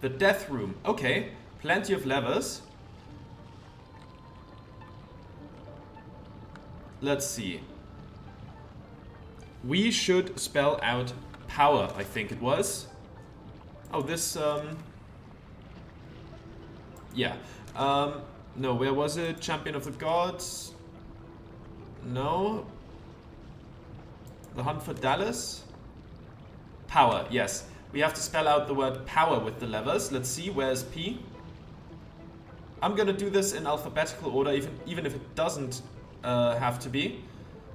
The death room. Okay, plenty of levers. Let's see. We should spell out power, I think it was. Oh, this, yeah. No, where was it? Champion of the Gods? No. The Hunt for Dallas? Power, yes. We have to spell out the word power with the levers. Let's see, where's P? I'm gonna do this in alphabetical order, even if it doesn't have to be.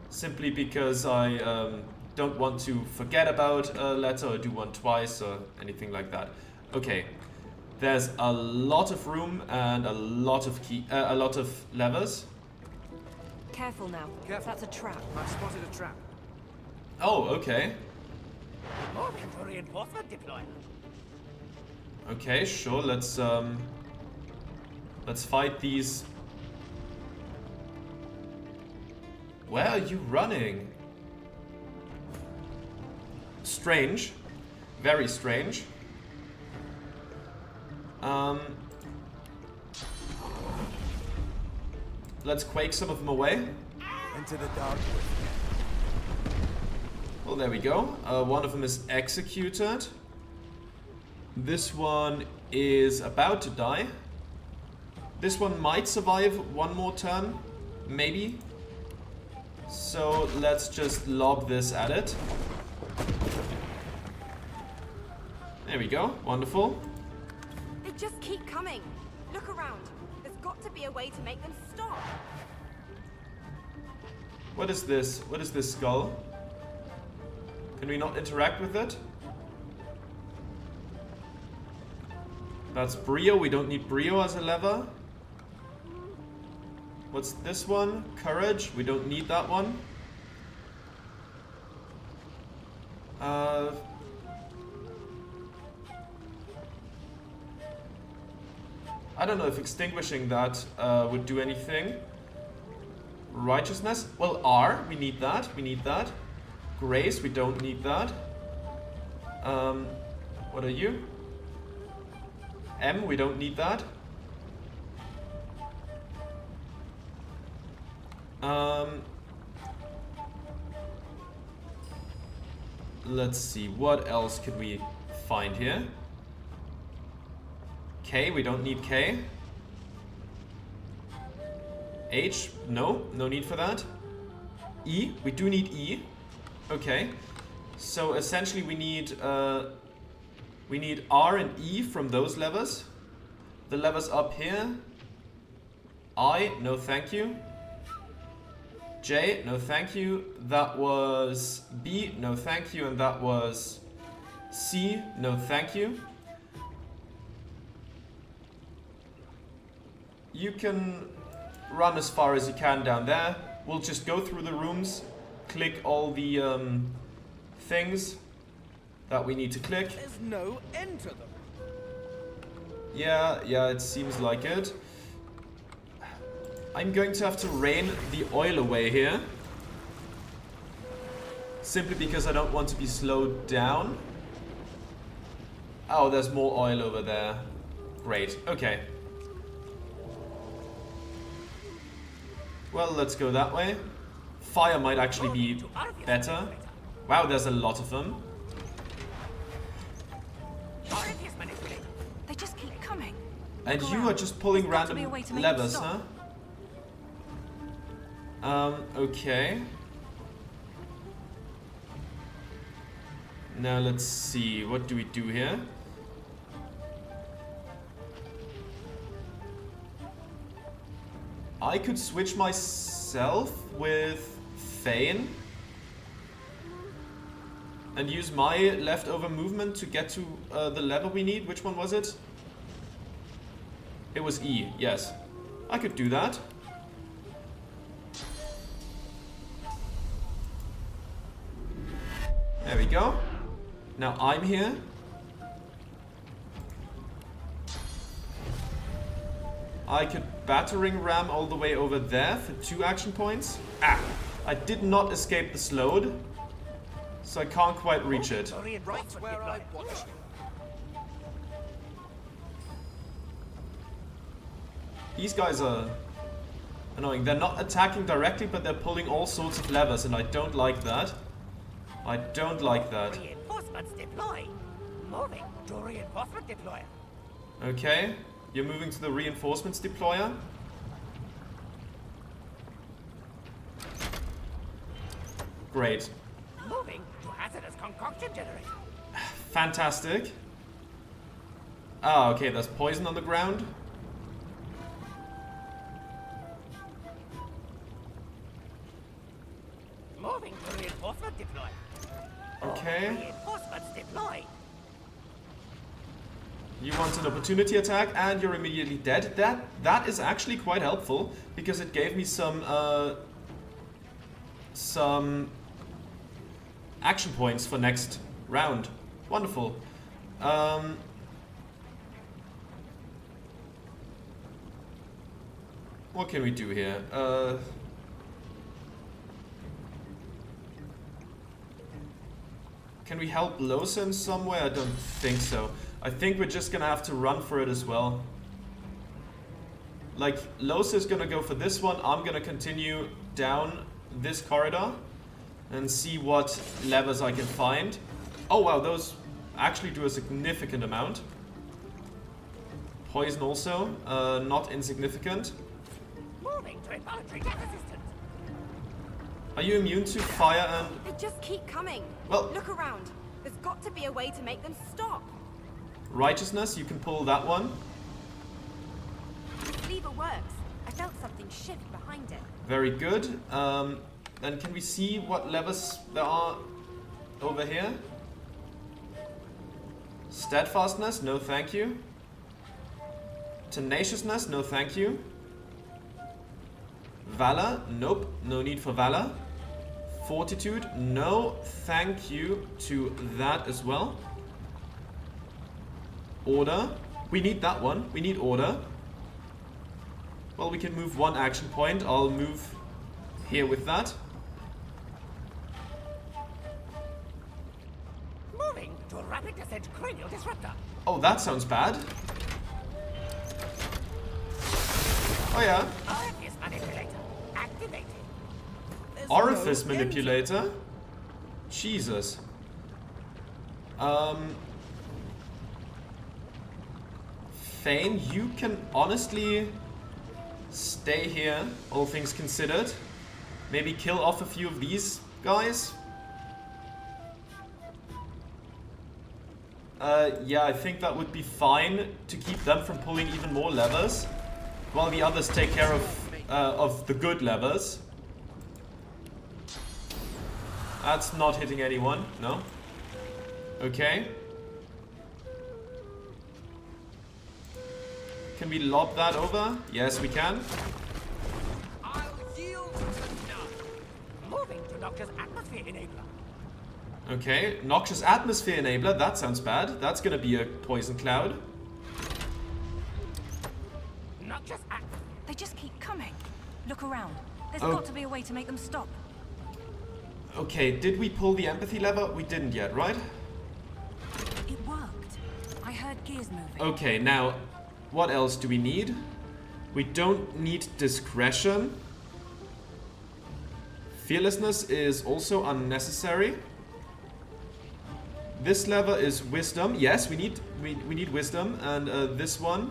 Simply because I don't want to forget about a letter or do one twice or anything like that. Okay, there's a lot of room and a lot of levers. Careful now. Careful. That's a trap. I've spotted a trap. Oh, okay. More reinforcement deployed. Okay, sure. Let's fight these. Where are you running? Strange. Very strange. Let's quake some of them away. Into the dark. Well, there we go. One of them is executed. This one is about to die. This one might survive one more turn. Maybe. So let's just lob this at it. There we go. Wonderful. They just keep coming. Look around. There's got to be a way to make them stop. What is this? What is this skull? Can we not interact with it? That's Brio. We don't need Brio as a lever. What's this one? Courage. We don't need that one. I don't know if extinguishing that would do anything. Righteousness. Well, R. We need that. We need that. Grace. We don't need that. What are you? M. We don't need that. Let's see, what else could we find here? K, we don't need K. H, no need for that. E, we do need E. Okay, so essentially we need R and E from those levers. The levers up here. I, no thank you. J, no thank you. That was B, no thank you. And that was C, no thank you. You can run as far as you can down there. We'll just go through the rooms, click all the things that we need to click. There's no end to them. Yeah, it seems like it. I'm going to have to rain the oil away here. Simply because I don't want to be slowed down. Oh, there's more oil over there. Great, okay. Well, let's go that way. Fire might actually be better. Wow, there's a lot of them. They just keep coming. And you are just pulling random levers, huh? Okay. Now let's see, what do we do here? I could switch myself with Thane and use my leftover movement to get to the lever we need. Which one was it? It was E, yes. I could do that. There we go. Now I'm here. I could battering ram all the way over there for 2 action points. Ah! I did not escape the slowed, so I can't quite reach it. These guys are annoying. They're not attacking directly, but they're pulling all sorts of levers, and I don't like that. I don't like that. Reinforcements deploy. Moving to reinforcement deployer. Okay, you're moving to the reinforcements deployer. Great. Moving to hazardous concoction generator. Fantastic. Ah, okay, there's poison on the ground. Moving to reinforcement deployer. Okay. Reinforcements deployed. You want an opportunity attack and you're immediately dead. That is actually quite helpful because it gave me some action points for next round. Wonderful. What can we do here? Can we help Lucian somewhere? I don't think so. I think we're just gonna have to run for it as well. Like, Lucian's gonna go for this one. I'm gonna continue down this corridor and see what levers I can find. Oh wow, those actually do a significant amount. Poison also, not insignificant. Moving to involuntary death resistance. Are you immune to fire and... They just keep coming. Well- Look around. There's got to be a way to make them stop. Righteousness, you can pull that one. This lever works. I felt something shift behind it. Very good. Then can we see what levers there are over here? Steadfastness, no thank you. Tenaciousness, no thank you. Valor, nope, no need for valor. Fortitude, no thank you to that as well. Order, we need that one, we need order. Well, we can move one action point. I'll move here with that. Moving to rapid descent cranial disruptor. Oh, that sounds bad. Oh yeah. Orifice manipulator activated. Orifice manipulator? Jesus. Fane, you can honestly stay here, all things considered. Maybe kill off a few of these guys. Yeah, I think that would be fine to keep them from pulling even more levers, while the others take care of the good levers. That's not hitting anyone, no? Okay. Can we lob that over? Yes, we can. I'll yield to none. Moving to Doctor's atmosphere enabler. Okay, noxious atmosphere enabler, that sounds bad. That's gonna be a poison cloud. Noxious atmosphere. They just keep coming. Look around. There's Oh. got to be a way to make them stop. Okay, did we pull the empathy lever? We didn't yet, right? It worked. I heard gears moving. Okay, now, what else do we need? We don't need discretion. Fearlessness is also unnecessary. This lever is wisdom. Yes, we need wisdom. And this one.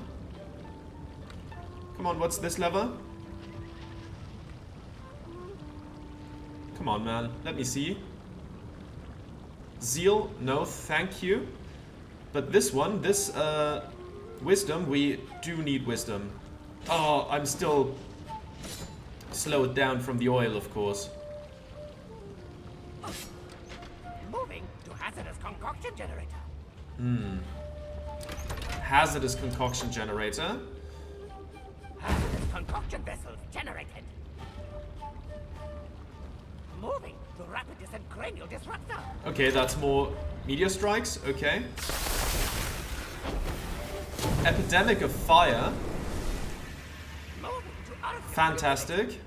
Come on, what's this lever? Come on, man. Let me see. Zeal, no, thank you. But this one, this wisdom, we do need wisdom. Oh, I'm still slowed down from the oil, of course. Moving to hazardous concoction generator. Hazardous concoction generator. Hazardous concoction vessels generated. Moving to rapid descent cranial disruptor. Okay, that's more meteor strikes. Okay. Epidemic of fire. Moving to orifice. Fantastic.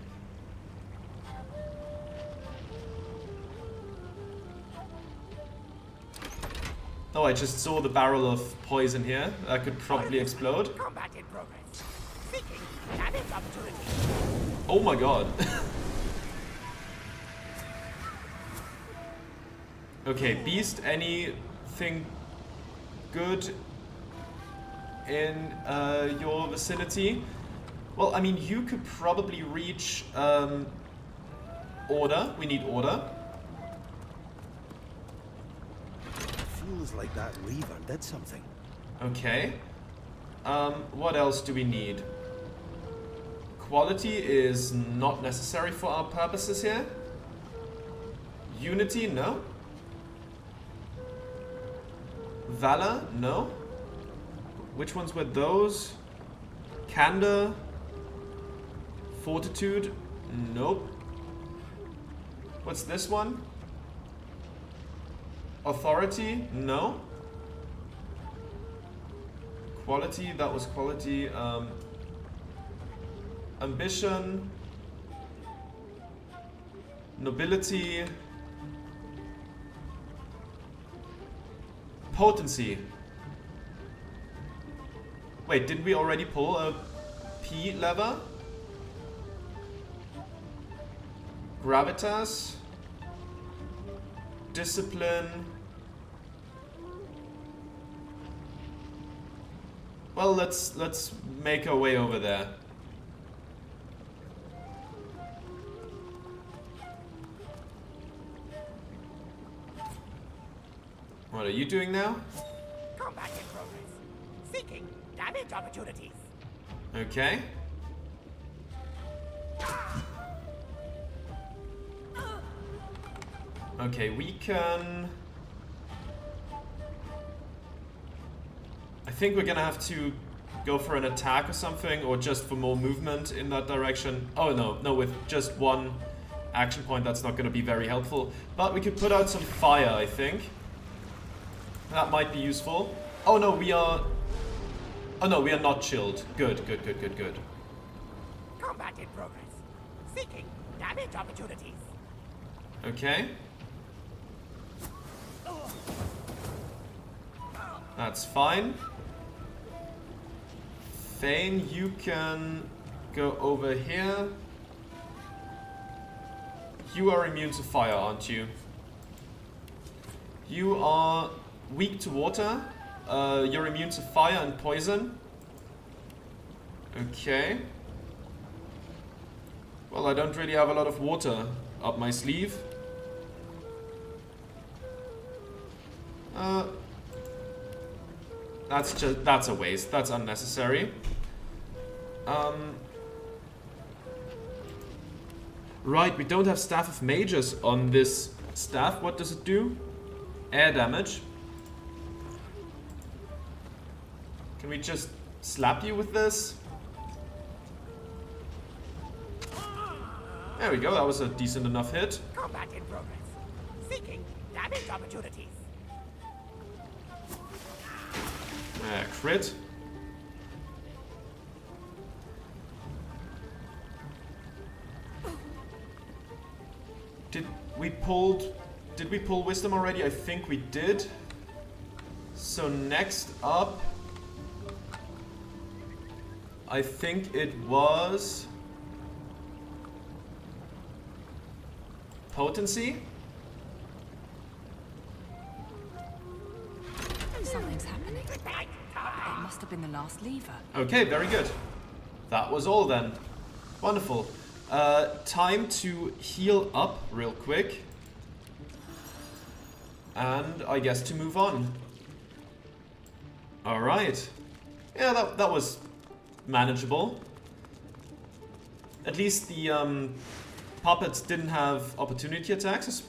Oh, I just saw the barrel of poison here. That could probably explode. Combat in progress. Seeking damage opportunity. Oh my god. Okay, beast, anything good in your vicinity? Well, I mean, you could probably reach order. We need order. Feels like that Reaver did something. Okay. What else do we need? Quality is not necessary for our purposes here. Unity, no. Valor, no. Which ones were those? Candor. Fortitude, nope. What's this one? Authority, no. Quality, that was quality. Ambition. Nobility. Potency. Wait, didn't we already pull a P lever? Gravitas. Discipline. Well, let's make our way over there. What are you doing now? Combat in progress. Seeking damage opportunities. Okay. Okay, we can... I think we're gonna have to go for an attack or something, or just for more movement in that direction. Oh no, with just one action point that's not gonna be very helpful. But we could put out some fire, I think. That might be useful. Oh no, we are... Oh no, we are not chilled. Good. Combat in progress. Seeking damage opportunities. Okay. That's fine. Thane, you can go over here. You are immune to fire, aren't you? You are weak to water. You're immune to fire and poison. Okay. Well, I don't really have a lot of water up my sleeve. That's a waste. That's unnecessary. Right, we don't have Staff of Mages on this staff. What does it do? Air damage. Can we just slap you with this? There we go, that was a decent enough hit. Combat in progress. Seeking damage opportunities. Crit. Did we pull wisdom already? I think we did. So next up, I think it was potency. Something's happening. It must have been the last lever. Okay, very good. That was all then. Wonderful. Time to heal up real quick. And I guess to move on. Alright. Yeah, that was manageable. At least the puppets didn't have opportunity attacks.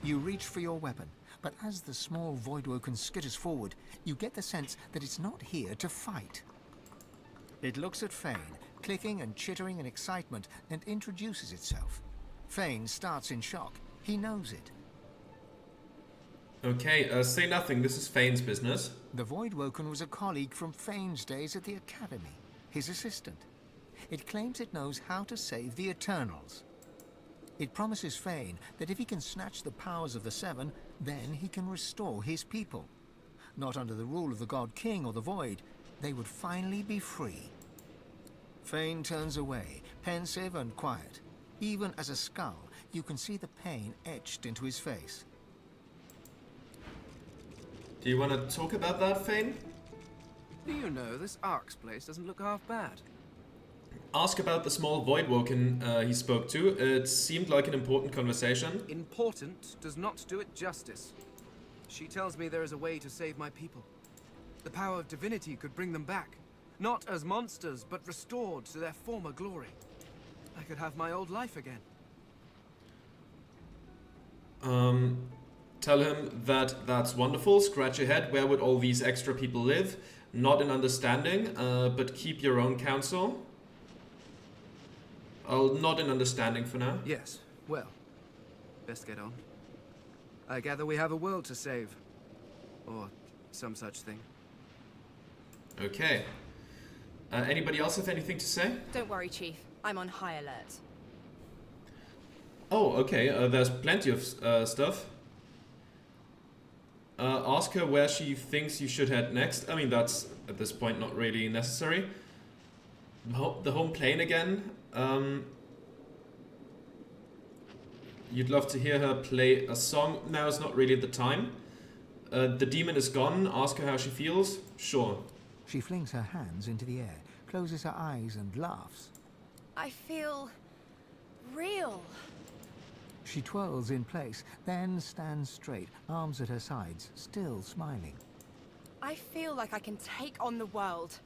You reach for your weapon, but as the small voidwoken skitters forward, you get the sense that it's not here to fight. It looks at Fane, clicking and chittering in excitement, and introduces itself. Fane starts in shock. He knows it. Okay, say nothing. This is Fane's business. The voidwoken was a colleague from Fane's days at the Academy, his assistant. It claims it knows how to save the Eternals. It promises Fane that if he can snatch the powers of the Seven, then he can restore his people. Not under the rule of the God King or the Void, they would finally be free. Fane turns away, pensive and quiet. Even as a skull, you can see the pain etched into his face. Do you want to talk about that, Fane? Do you know, this Ark's place doesn't look half bad. Ask about the small voidwoken he spoke to. It seemed like an important conversation. Important does not do it justice. She tells me there is a way to save my people. The power of divinity could bring them back. Not as monsters, but restored to their former glory. I could have my old life again. Tell him that that's wonderful. Scratch your head. Where would all these extra people live? Not in understanding, but keep your own counsel. Not in understanding for now. Yes, well, best get on. I gather we have a world to save. Or some such thing. Okay. Anybody else have anything to say? Don't worry, Chief. I'm on high alert. Oh, okay. There's plenty of stuff. Ask her where she thinks you should head next. I mean, that's at this point not really necessary. The home plane again. You'd love to hear her play a song. Now is not really the time. The demon is gone. Ask her how she feels. Sure. She flings her hands into the air, closes her eyes and laughs. I feel real. She twirls in place, then stands straight, arms at her sides, still smiling. I feel like I can take on the world.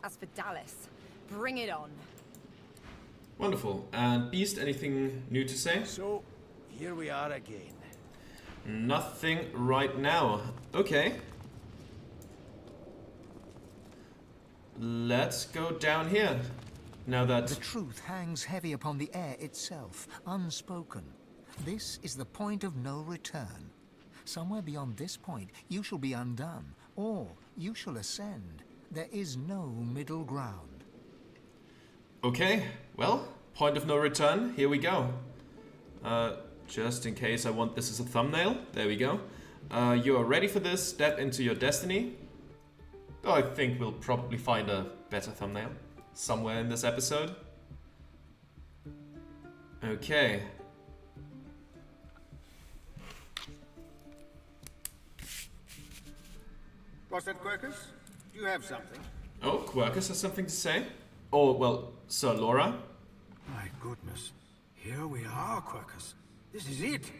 As for Dallas, bring it on. Wonderful. And Beast, anything new to say? So, here we are again. Nothing right now. Okay. Let's go down here. Now that... The truth hangs heavy upon the air itself, unspoken. This is the point of no return. Somewhere beyond this point, you shall be undone, or you shall ascend. There is no middle ground. Okay, well, point of no return. Here we go. Just in case I want this as a thumbnail. There we go. You are ready for this. Step into your destiny. Oh, I think we'll probably find a better thumbnail somewhere in this episode. Okay. What's that, Quercus? Do you have something? Oh, Quercus has something to say? Oh, well, Sir Laura? My goodness. Here we are, Quercus. This is it.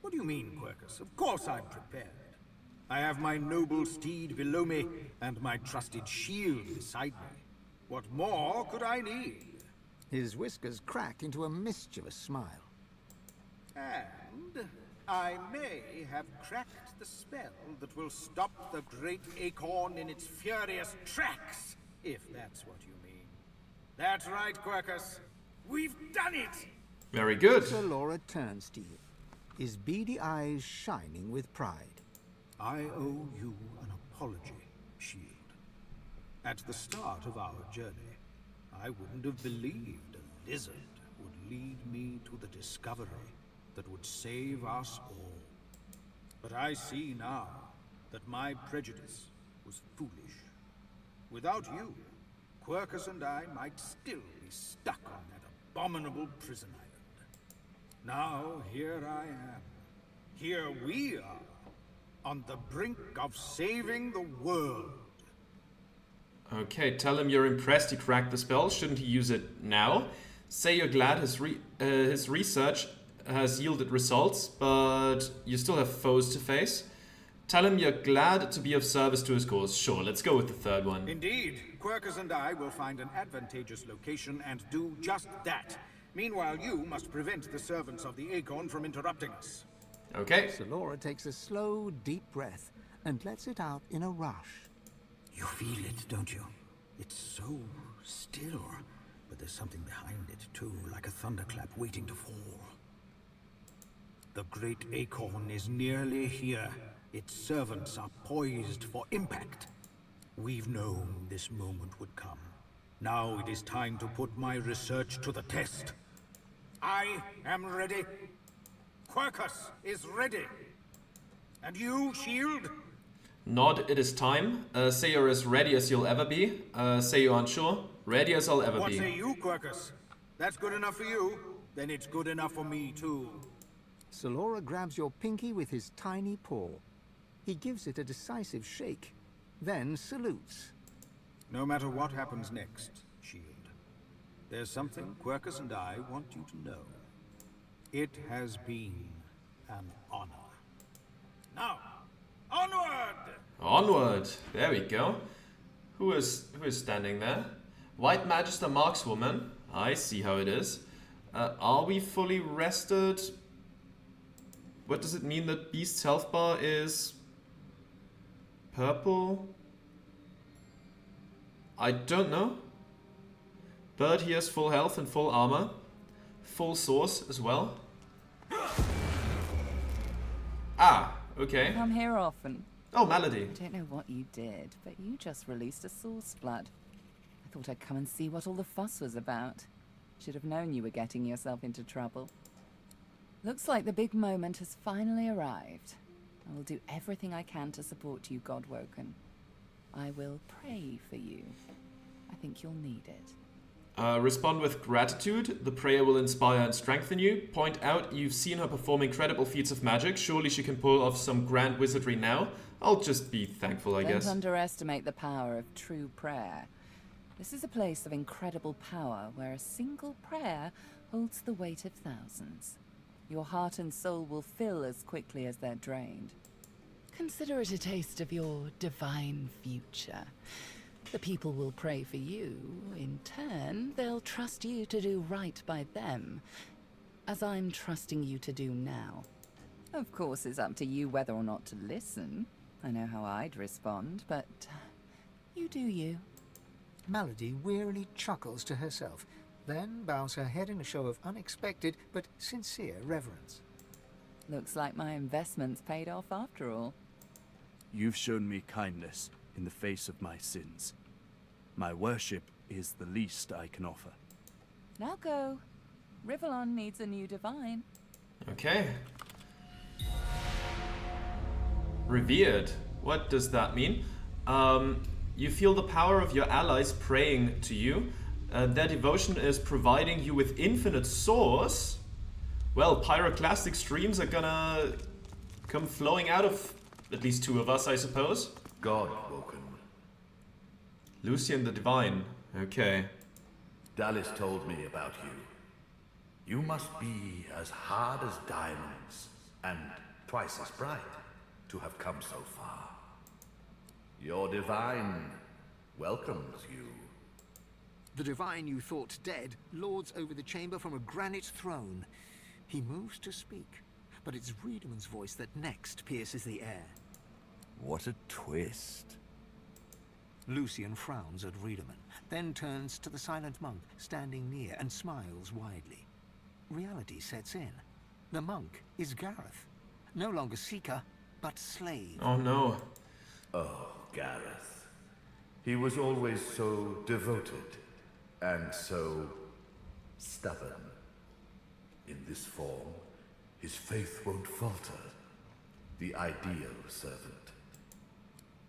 What do you mean, Quercus? Of course I'm prepared. I have my noble steed below me, and my trusted shield beside me. What more could I need? His whiskers crack into a mischievous smile. And I may have cracked the spell that will stop the great acorn in its furious tracks, if that's what you mean. That's right, Quercus. We've done it! Very good. Sir Laura turns to you, his beady eyes shining with pride. I owe you an apology, Shield. At the start of our journey, I wouldn't have believed a lizard would lead me to the discovery that would save us all. But I see now that my prejudice was foolish. Without you, Quercus and I might still be stuck on that abominable prison island. Now here I am. Here we are, on the brink of saving the world. Okay, tell him you're impressed he cracked the spell. Shouldn't he use it now? Say you're glad his research has yielded results, but you still have foes to face. Tell him you're glad to be of service to his cause. Sure, let's go with the third one. Indeed, Quercus and I will find an advantageous location and do just that. Meanwhile, you must prevent the servants of the Acorn from interrupting us. Okay. Sir Laura takes a slow, deep breath and lets it out in a rush. You feel it, don't you? It's so still. But there's something behind it, too, like a thunderclap waiting to fall. The great Acorn is nearly here. Its servants are poised for impact. We've known this moment would come. Now it is time to put my research to the test. I am ready. Quercus is ready. And you, Shield? Nod, it is time. Say you're as ready as you'll ever be. Say you're unsure. Ready as I'll ever What be. say you, Quercus? That's good enough for you? Then it's good enough for me, too. Salora grabs your pinky with his tiny paw. He gives it a decisive shake, then salutes. No matter what happens next, Shield, there's something Quercus and I want you to know. It has been an honor. Now, onward! Onward. There we go. Who is standing there? White Magister Markswoman. I see how it is. Are we fully rested? What does it mean that Beast's health bar is purple? I don't know. But he has full health and full armor. Full source as well. Ah, okay. Come here often. Oh, Melody. I don't know what you did, but you just released a source blood. I thought I'd come and see what all the fuss was about. Should have known you were getting yourself into trouble. Looks like the big moment has finally arrived. I will do everything I can to support you, Godwoken. I will pray for you. I think you'll need it. Respond with gratitude. The prayer will inspire and strengthen you. Point out you've seen her perform incredible feats of magic. Surely she can pull off some grand wizardry now. I'll just be thankful, I guess. Don't underestimate the power of true prayer. This is a place of incredible power where a single prayer holds the weight of thousands. Your heart and soul will fill as quickly as they're drained. Consider it a taste of your divine future. The people will pray for you. In turn, they'll trust you to do right by them, as I'm trusting you to do now. Of course, it's up to you whether or not to listen. I know how I'd respond, but you do you. Melody wearily chuckles to herself, then bows her head in a show of unexpected but sincere reverence. Looks like my investment's paid off after all. You've shown me kindness in the face of my sins. My worship is the least I can offer. Now go. Rivellon needs a new divine. Okay. Revered. What does that mean? You feel the power of your allies praying to you. Their devotion is providing you with infinite source. Well, pyroclastic streams are gonna come flowing out of at least two of us, I suppose. Godwoken. Lucian the Divine. Okay. Dallas told me about you. You must be as hard as diamonds, and twice as bright, to have come so far. Your divine welcomes you. The divine you thought dead lords over the chamber from a granite throne. He moves to speak, but it's Riedeman's voice that next pierces the air. What a twist. Lucian frowns at Riedemann, then turns to the silent monk standing near and smiles widely. Reality sets in. The monk is Gareth. No longer seeker, but slave. Oh no. Oh, Gareth. He was always so devoted, and so stubborn. In this form, his faith won't falter. The ideal servant.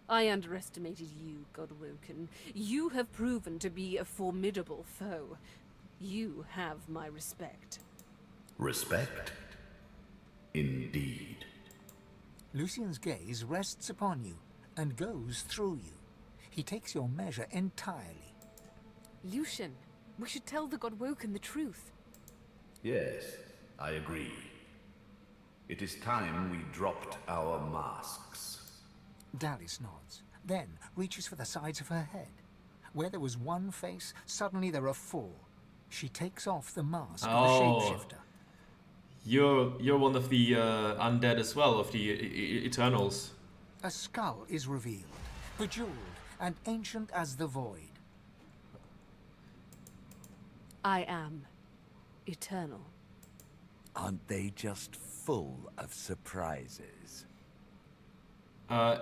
I underestimated you, Godwoken. You have proven to be a formidable foe. You have my respect. Respect? Indeed. Lucian's gaze rests upon you and goes through you. He takes your measure entirely. Lucian, we should tell the Godwoken the truth. Yes, I agree. It is time we dropped our masks. Dallas nods, then reaches for the sides of her head. Where there was one face, suddenly there are four. She takes off the mask of the shapeshifter. You're one of the undead as well, of the Eternals. A skull is revealed, bejeweled and ancient as the void. I am eternal. Aren't they just full of surprises?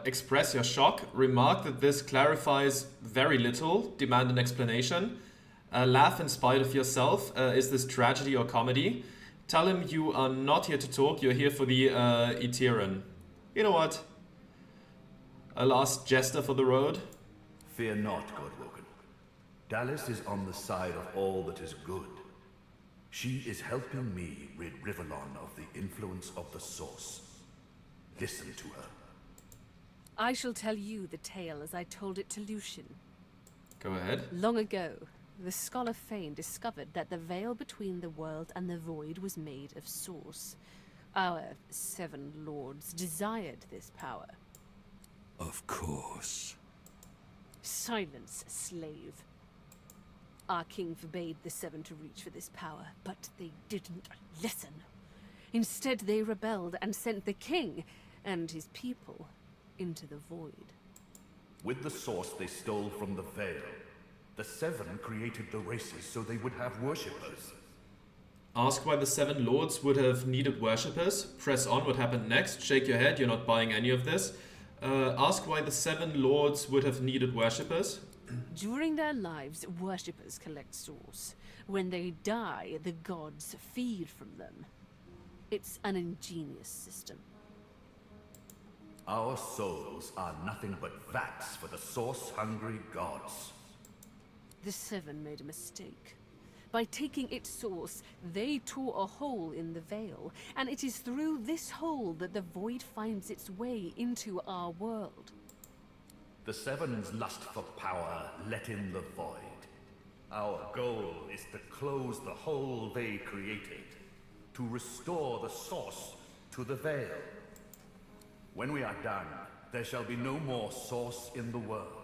Express your shock. Remark that this clarifies very little. Demand an explanation. Laugh in spite of yourself. Is this tragedy or comedy? Tell him you are not here to talk. You're here for the Eteran. You know what? A last jester for the road. Fear not, Godwoken. Dallas is on the side of all that is good. She is helping me rid Rivellon of the influence of the Source. Listen to her. I shall tell you the tale as I told it to Lucian. Go ahead. Long ago, the scholar Fane discovered that the veil between the world and the void was made of Source. Our 7 lords desired this power. Of course. Silence, slave. Our king forbade the 7 to reach for this power, but they didn't listen. Instead, they rebelled and sent the king and his people into the void. With the Source they stole from the Veil. The 7 created the races so they would have worshippers. Ask why the 7 lords would have needed worshippers. Press on what happened next. Shake your head, you're not buying any of this. Ask why the 7 lords would have needed worshippers. During their lives, worshippers collect souls. When they die, the gods feed from them. It's an ingenious system. Our souls are nothing but vats for the Source-hungry gods. The 7 made a mistake. By taking its source, they tore a hole in the veil, and it is through this hole that the void finds its way into our world. The 7's lust for power let in the void. Our goal is to close the hole they created, to restore the Source to the Veil. When we are done, there shall be no more Source in the world.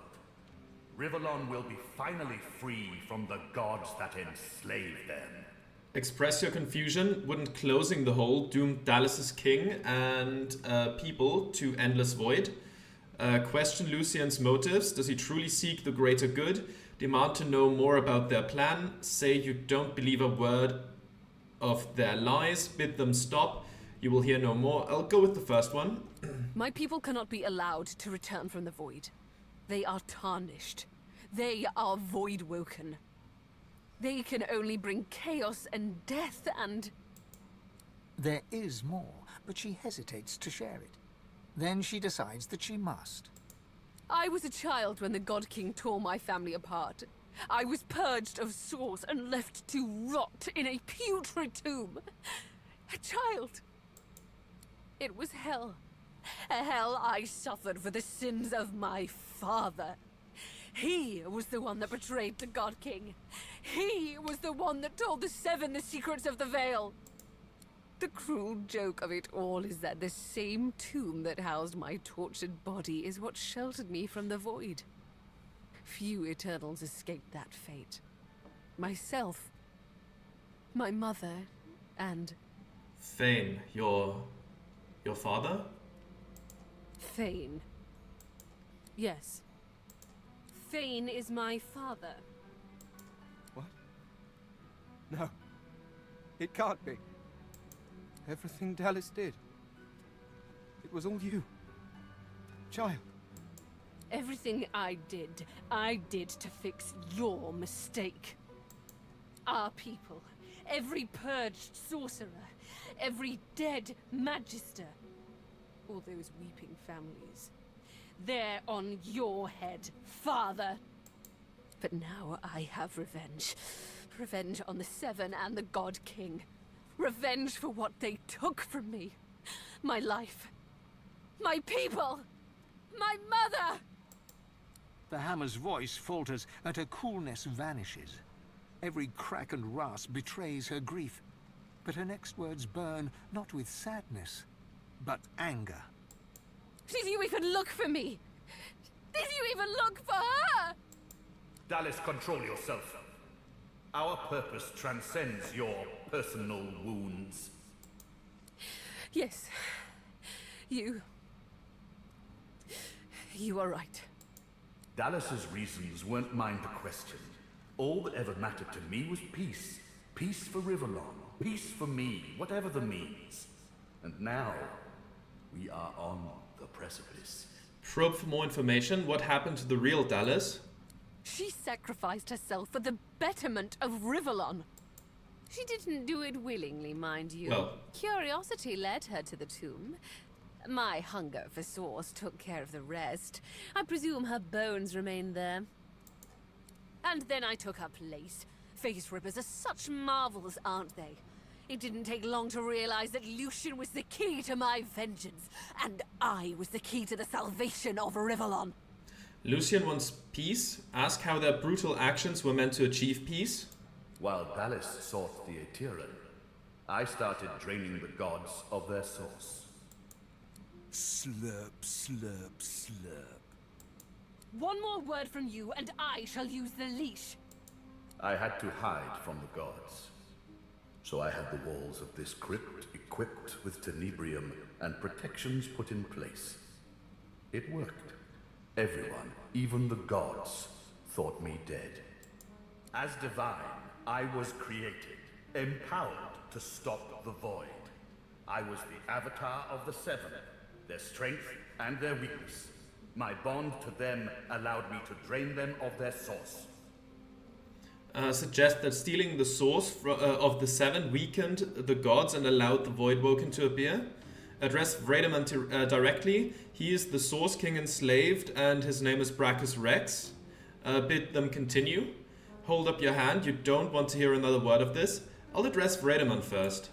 Rivellon will be finally free from the gods that enslaved them. Express your confusion. Wouldn't closing the hole doom Dallas's king and people to endless void? Question Lucian's motives. Does he truly seek the greater good? Demand to know more about their plan. Say you don't believe a word of their lies. Bid them stop. You will hear no more. I'll go with the first one. My people cannot be allowed to return from the void. They are tarnished. They are voidwoken. They can only bring chaos and death and... There is more, but she hesitates to share it. Then she decides that she must. I was a child when the God King tore my family apart. I was purged of Source and left to rot in a putrid tomb. A child. It was hell. A hell I suffered for the sins of my father. He was the one that betrayed the God King. He was the one that told the 7 the secrets of the Veil. The cruel joke of it all is that the same tomb that housed my tortured body is what sheltered me from the void. Few Eternals escaped that fate. Myself, my mother, and... Fane, your father? Fane. Yes. Fane is my father. What? No. It can't be. Everything Dallas did. It was all you. Child. Everything I did to fix your mistake. Our people, every purged sorcerer, every dead magister, all those weeping families. They're on your head, father. But now I have revenge. Revenge on the 7 and the God King. Revenge for what they took from me. My life. My people. My mother! The hammer's voice falters and her coolness vanishes. Every crack and rasp betrays her grief. But her next words burn not with sadness, but anger. Did you even look for me? Did you even look for her? Dallas, control yourself. Our purpose transcends your personal wounds. Yes. You are right. Dallas's reasons weren't mine to question. All that ever mattered to me was peace. Peace for Rivellon. Peace for me, whatever the means. And now, we are on the precipice. Probe for more information. What happened to the real Dallas? She sacrificed herself for the betterment of Rivellon. She didn't do it willingly, mind you. Well. Curiosity led her to the tomb. My hunger for source took care of the rest. I presume her bones remain there. And then I took her place. Face rippers are such marvels, aren't they? It didn't take long to realize that Lucian was the key to my vengeance, and I was the key to the salvation of Rivellon. Lucian wants peace. Ask how their brutal actions were meant to achieve peace. While Dallas sought the Aetheran, I started draining the gods of their source. Slurp, slurp, slurp. One more word from you, and I shall use the leash. I had to hide from the gods. So I had the walls of this crypt equipped with tenebrium and protections put in place. It worked. Everyone, even the gods, thought me dead. As divine, I was created, empowered to stop the void. I was the avatar of the Seven, their strength and their weakness. My bond to them allowed me to drain them of their source. Suggest that stealing the source of the Seven weakened the gods and allowed the voidwoken to appear. Address Vredeman directly. He is the Source King enslaved, and his name is Brachus Rex. Bid them continue. Hold up your hand. You don't want to hear another word of this. I'll address Vredeman first.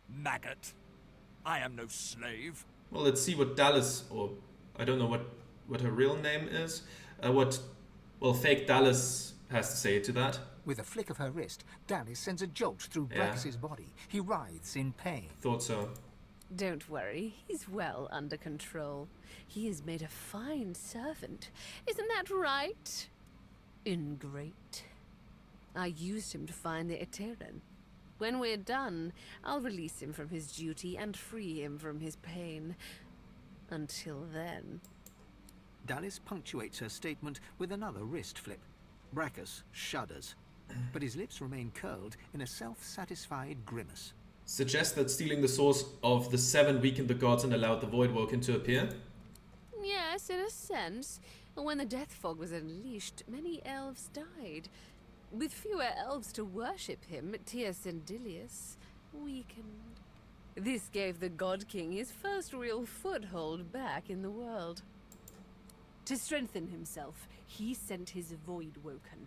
Maggot. I am no slave. Well, let's see what Dallas, or I don't know what her real name is, fake Dallas has to say to that. With a flick of her wrist, Dallas sends a jolt through Brachus's body. He writhes in pain. Thought so. Don't worry, he's well under control. He has made a fine servant. Isn't that right? Ingrate. I used him to find the Aetheran. When we're done, I'll release him from his duty and free him from his pain. Until then... Dallas punctuates her statement with another wrist flip. Brachus shudders, but his lips remain curled in a self-satisfied grimace. Suggest that stealing the source of the Seven weakened the gods and allowed the voidwoken to appear. Yes, in a sense. When the death fog was unleashed, many elves died. With fewer elves to worship him, Teosendilius weakened. This gave the God King his first real foothold back in the world. To strengthen himself, he sent his voidwoken,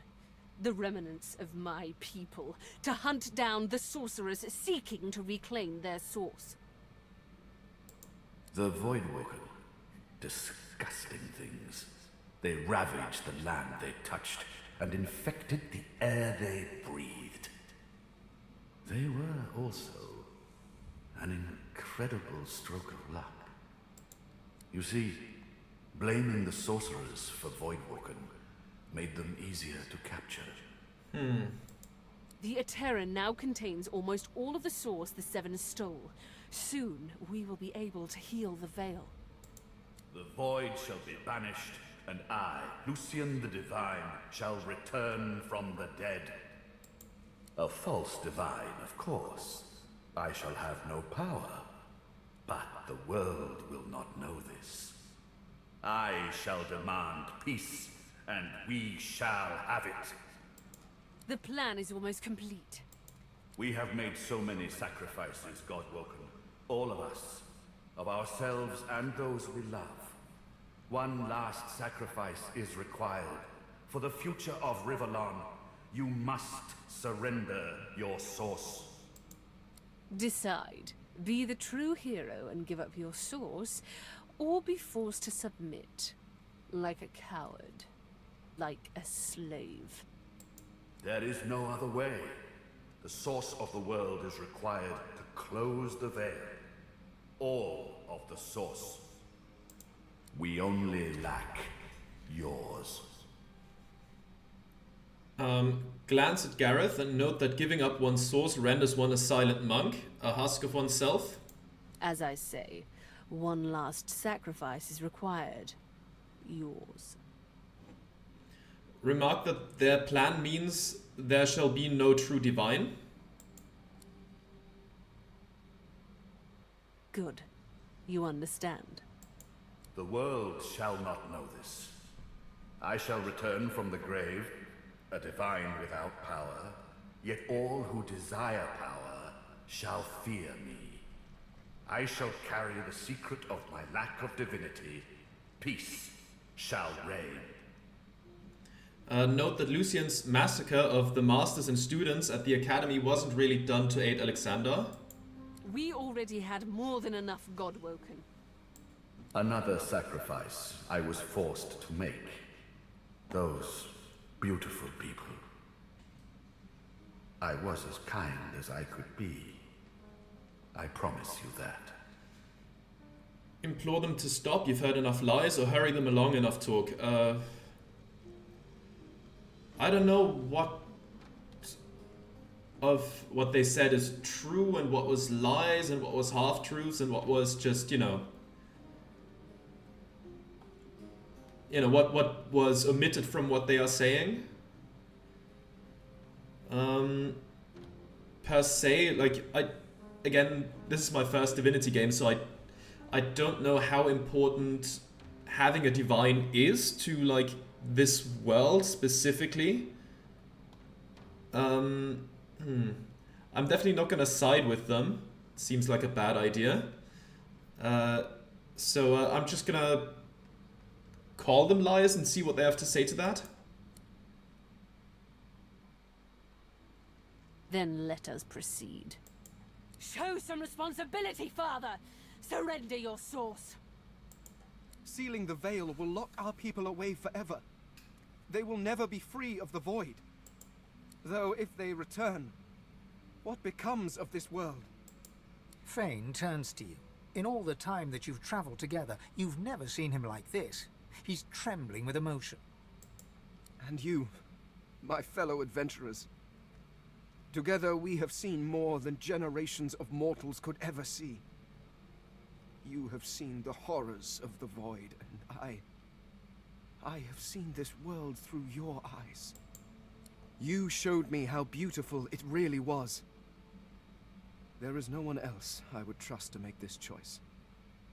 the remnants of my people, to hunt down the sorcerers seeking to reclaim their source. The voidwoken. Disgusting things. They ravaged the land they touched and infected the air they breathed. They were also an incredible stroke of luck. You see, blaming the sorcerers for voidwoken made them easier to capture. The Aetheran now contains almost all of the source the Seven stole. Soon, we will be able to heal the Veil. The void shall be banished, and I, Lucian the Divine, shall return from the dead. A false divine, of course. I shall have no power, but the world will not know this. I shall demand peace, and we shall have it. The plan is almost complete. We have made so many sacrifices, Godwoken. All of us. Of ourselves and those we love. One last sacrifice is required. For the future of Rivellon, you must surrender your source. Decide. Be the true hero and give up your source, or be forced to submit. Like a coward. Like a slave. There is no other way. The source of the world is required to close the veil. All of the source. We only lack yours. Glance at Gareth and note that giving up one's source renders one a silent monk, a husk of oneself. As I say, one last sacrifice is required. Yours. Remark that their plan means there shall be no true divine. Good. You understand. The world shall not know this. I shall return from the grave, a divine without power, yet all who desire power shall fear me. I shall carry the secret of my lack of divinity. Peace shall reign. Note that Lucian's massacre of the masters and students at the academy wasn't really done to aid Alexander. We already had more than enough Godwoken. Another sacrifice I was forced to make. Those beautiful people. I was as kind as I could be. I promise you that. Implore them to stop, you've heard enough lies, or hurry them along, enough talk. I don't know what of what they said is true and what was lies and what was half-truths and what was just, what was omitted from what they are saying. Per se, again, this is my first Divinity game, so I don't know how important having a divine is to, this world specifically. I'm definitely not gonna side with them. Seems like a bad idea. So I'm just gonna call them liars and see what they have to say to that. Then let us proceed. Show some responsibility, Father! Surrender your source! Sealing the veil will lock our people away forever. They will never be free of the void. Though if they return, what becomes of this world? Fane turns to you. In all the time that you've traveled together, you've never seen him like this. He's trembling with emotion. And you, my fellow adventurers. Together we have seen more than generations of mortals could ever see. You have seen the horrors of the void, and I have seen this world through your eyes. You showed me how beautiful it really was. There is no one else I would trust to make this choice.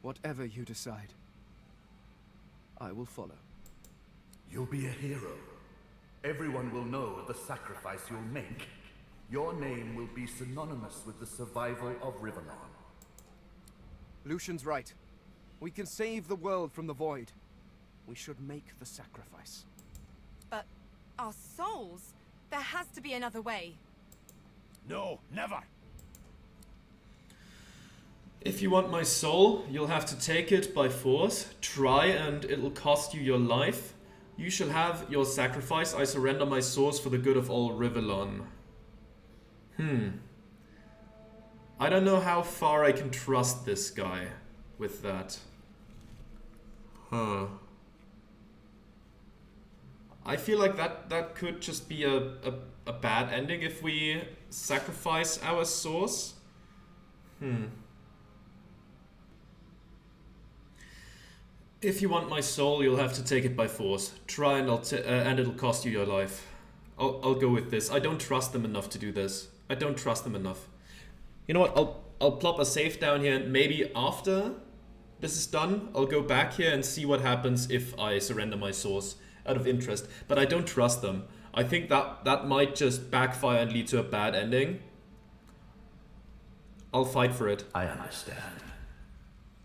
Whatever you decide, I will follow. You'll be a hero. Everyone will know of the sacrifice you'll make. Your name will be synonymous with the survival of Rivellon. Lucian's right. We can save the world from the void. We should make the sacrifice. But our souls? There has to be another way. No, never. If you want my soul, you'll have to take it by force. Try and it'll cost you your life. You shall have your sacrifice. I surrender my source for the good of all Rivellon. I don't know how far I can trust this guy with that. I feel like that could just be a bad ending if we sacrifice our source. If you want my soul, you'll have to take it by force. Try and it'll cost you your life. I'll go with this. I don't trust them enough to do this. I don't trust them enough. You know what? I'll plop a save down here, and maybe after this is done, I'll go back here and see what happens if I surrender my source out of interest. But I don't trust them. I think that might just backfire and lead to a bad ending. I'll fight for it. I understand.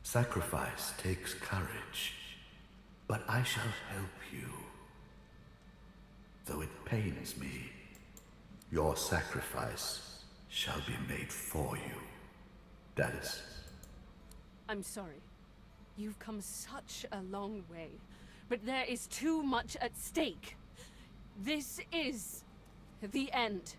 Sacrifice takes courage, but I shall help you. Though it pains me, your sacrifice shall be made for you, Dallas. I'm sorry. You've come such a long way, but there is too much at stake. This is the end.